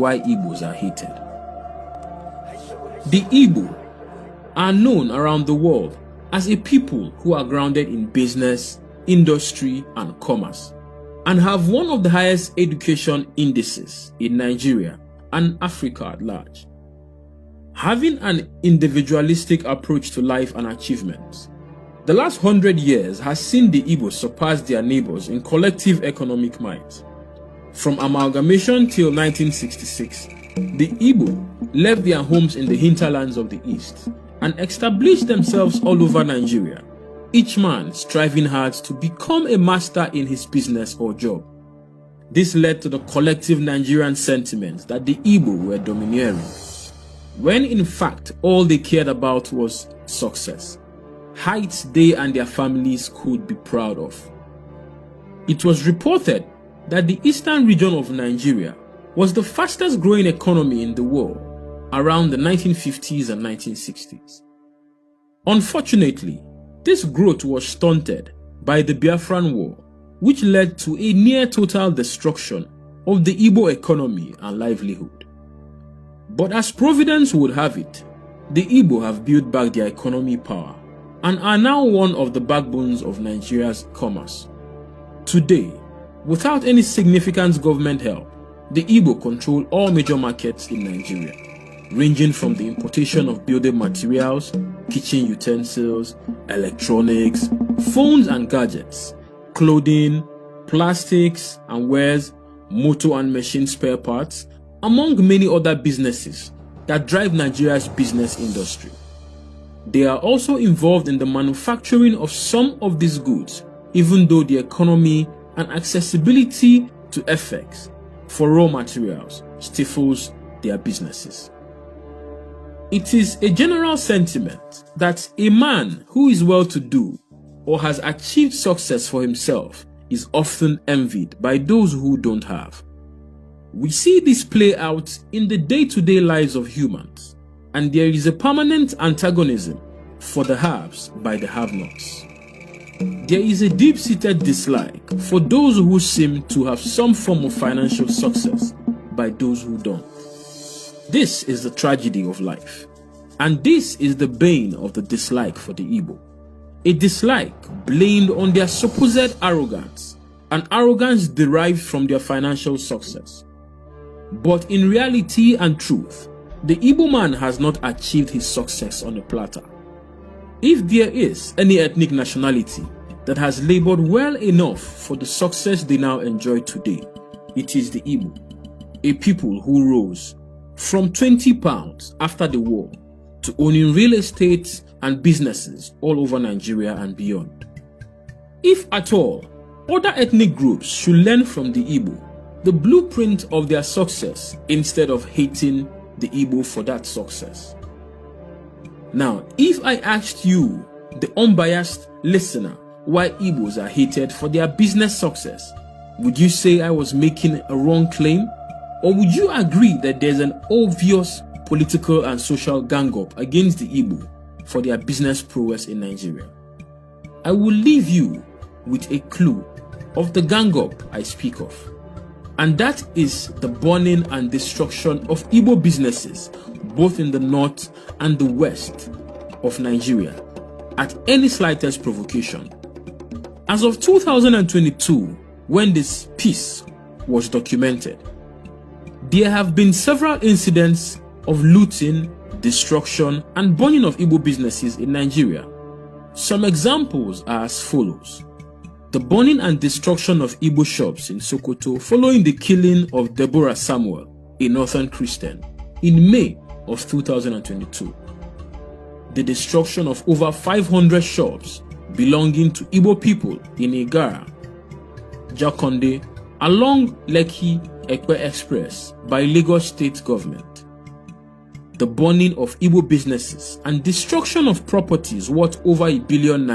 why Igbos are hated. The Igbo are known around the world as a people who are grounded in business, industry, and commerce, and have one of the highest education indices in Nigeria and Africa at large. Having an individualistic approach to life and achievements, the last 100 years has seen the Igbo surpass their neighbors in collective economic might. From amalgamation till 1966, the Igbo left their homes in the hinterlands of the East and established themselves all over Nigeria, each man striving hard to become a master in his business or job. This led to the collective Nigerian sentiment that the Igbo were domineering, when in fact all they cared about was success, heights they and their families could be proud of. It was reported that the eastern region of Nigeria was the fastest growing economy in the world around the 1950s and 1960s. Unfortunately, this growth was stunted by the Biafran War, which led to a near total destruction of the Igbo economy and livelihood. But as Providence would have it, the Igbo have built back their economy power and are now one of the backbones of Nigeria's commerce. Today, without any significant government help, the Igbo control all major markets in Nigeria, ranging from the importation of building materials, kitchen utensils, electronics, phones and gadgets, clothing, plastics and wares, motor and machine spare parts, among many other businesses that drive Nigeria's business industry. They are also involved in the manufacturing of some of these goods, even though the economy and accessibility to FX for raw materials stifles their businesses. It is a general sentiment that a man who is well-to-do or has achieved success for himself is often envied by those who don't have. We see this play out in the day-to-day lives of humans, and there is a permanent antagonism for the haves by the have-nots. There is a deep-seated dislike for those who seem to have some form of financial success by those who don't. This is the tragedy of life, and this is the bane of the dislike for the Igbo. A dislike blamed on their supposed arrogance, an arrogance derived from their financial success. But in reality and truth, the Igbo man has not achieved his success on a platter. If there is any ethnic nationality that has labored well enough for the success they now enjoy today, it is the Igbo, a people who rose from 20 pounds after the war to owning real estate and businesses all over Nigeria and beyond. If at all, other ethnic groups should learn from the Igbo the blueprint of their success instead of hating the Igbo for that success. Now, if I asked you, the unbiased listener, why Igbos are hated for their business success, would you say I was making a wrong claim? Or would you agree that there's an obvious political and social gang-up against the Igbo for their business prowess in Nigeria? I will leave you with a clue of the gang-up I speak of, and that is the burning and destruction of Igbo businesses both in the north and the west of Nigeria at any slightest provocation. As of 2022, when this piece was documented, there have been several incidents of looting, destruction, and burning of Igbo businesses in Nigeria. Some examples are as follows. The burning and destruction of Igbo shops in Sokoto following the killing of Deborah Samuel, a Northern Christian, in May of 2022. The destruction of over 500 shops belonging to Igbo people in Igara, Jakonde, along Lekki-Ekpe Express by Lagos State Government. The burning of Igbo businesses and destruction of properties worth over ₦1 billion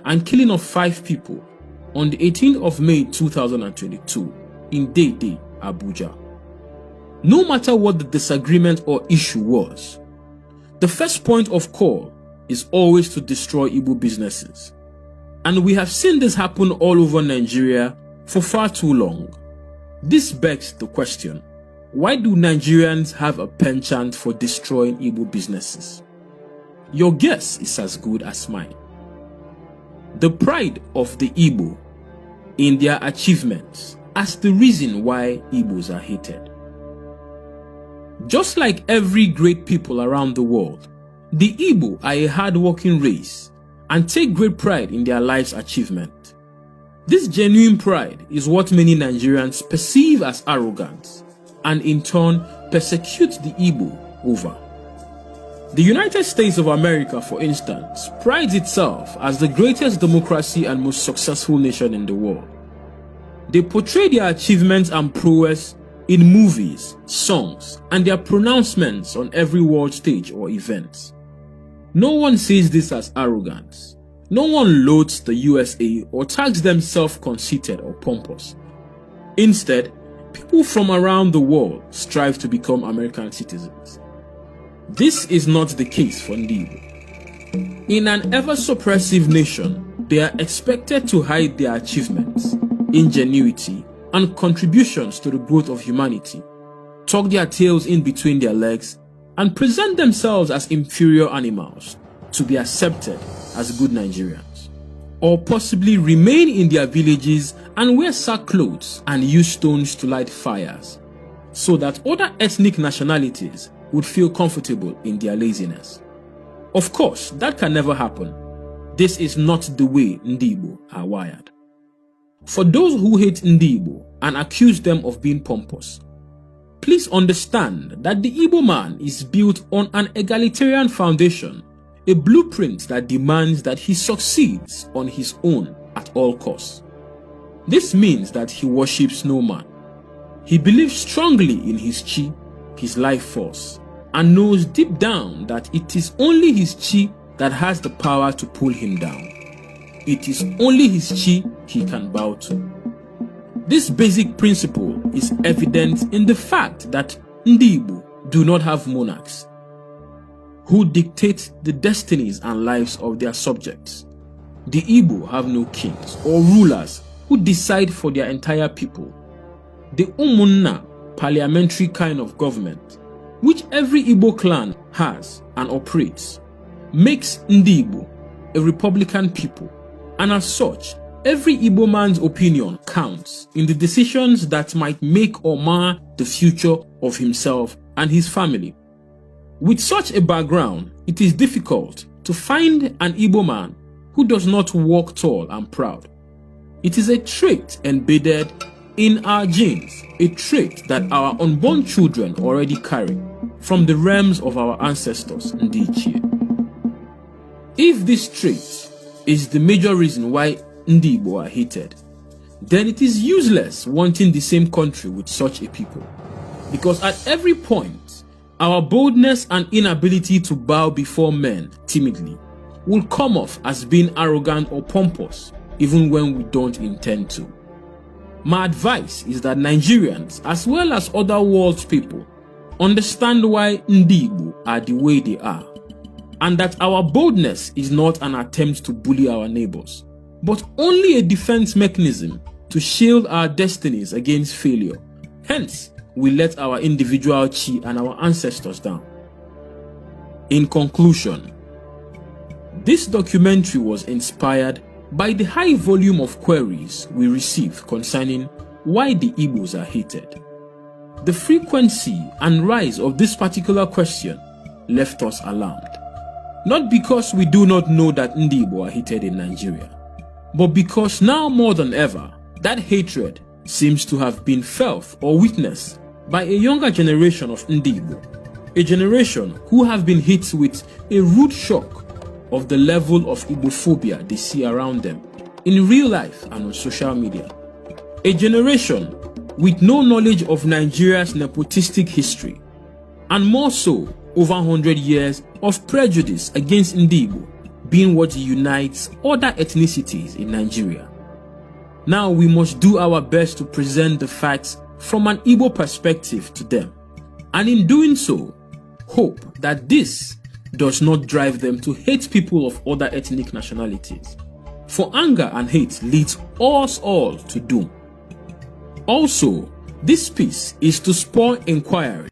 and killing of 5 people on the 18th of May 2022 in Dede, Abuja. No matter what the disagreement or issue was, the first point of call is always to destroy Igbo businesses. And we have seen this happen all over Nigeria for far too long. This begs the question, why do Nigerians have a penchant for destroying Igbo businesses? Your guess is as good as mine. The pride of the Igbo in their achievements as the reason why Igbos are hated. Just like every great people around the world, the Igbo are a hard-working race and take great pride in their life's achievement. This genuine pride is what many Nigerians perceive as arrogance and in turn persecute the Igbo over. The United States of America, for instance, prides itself as the greatest democracy and most successful nation in the world. They portray their achievements and prowess in movies, songs, and their pronouncements on every world stage or event. No one sees this as arrogance. No one loathes the USA or tags them self-conceited or pompous. Instead, people from around the world strive to become American citizens. This is not the case for Ndi-Igbo. In an ever-suppressive nation, they are expected to hide their achievements, ingenuity, and contributions to the growth of humanity, tuck their tails in between their legs, and present themselves as inferior animals to be accepted as good Nigerians, or possibly remain in their villages and wear sackcloths and use stones to light fires, so that other ethnic nationalities would feel comfortable in their laziness. Of course, that can never happen. This is not the way Ndi-Igbo are wired. For those who hate Ndi-Igbo and accuse them of being pompous, please understand that the Igbo man is built on an egalitarian foundation, a blueprint that demands that he succeeds on his own at all costs. This means that he worships no man. He believes strongly in his chi, his life force, and knows deep down that it is only his chi that has the power to pull him down. It is only his chi he can bow to. This basic principle is evident in the fact that Ndi-Igbo do not have monarchs who dictate the destinies and lives of their subjects. The Igbo have no kings or rulers who decide for their entire people. The Umunna parliamentary kind of government, which every Igbo clan has and operates, makes Ndi-Igbo a republican people, and as such, every Igbo man's opinion counts in the decisions that might make or mar the future of himself and his family. With such a background, it is difficult to find an Igbo man who does not walk tall and proud. It is a trait embedded in our genes, a trait that our unborn children already carry from the realms of our ancestors, Ndi-Igbo. If this trait is the major reason why Ndi-Igbo are hated, then it is useless wanting the same country with such a people. Because at every point, our boldness and inability to bow before men timidly will come off as being arrogant or pompous, even when we don't intend to. My advice is that Nigerians, as well as other world's people, understand why Ndi-Igbo are the way they are, and that our boldness is not an attempt to bully our neighbors, but only a defense mechanism to shield our destinies against failure. Hence, we let our individual chi and our ancestors down. In conclusion, this documentary was inspired by the high volume of queries we received concerning why the Igbos are hated. The frequency and rise of this particular question left us alarmed. Not because we do not know that Ndi-Igbo are hated in Nigeria, but because now more than ever, that hatred seems to have been felt or witnessed by a younger generation of Ndi-Igbo, a generation who have been hit with a rude shock of the level of Igbophobia they see around them in real life and on social media. A generation with no knowledge of Nigeria's nepotistic history, and more so over 100 years of prejudice against Ndi-Igbo being what unites other ethnicities in Nigeria. Now we must do our best to present the facts from an Igbo perspective to them, and in doing so, hope that this does not drive them to hate people of other ethnic nationalities. For anger and hate leads us all to doom. Also, This piece is to spur inquiry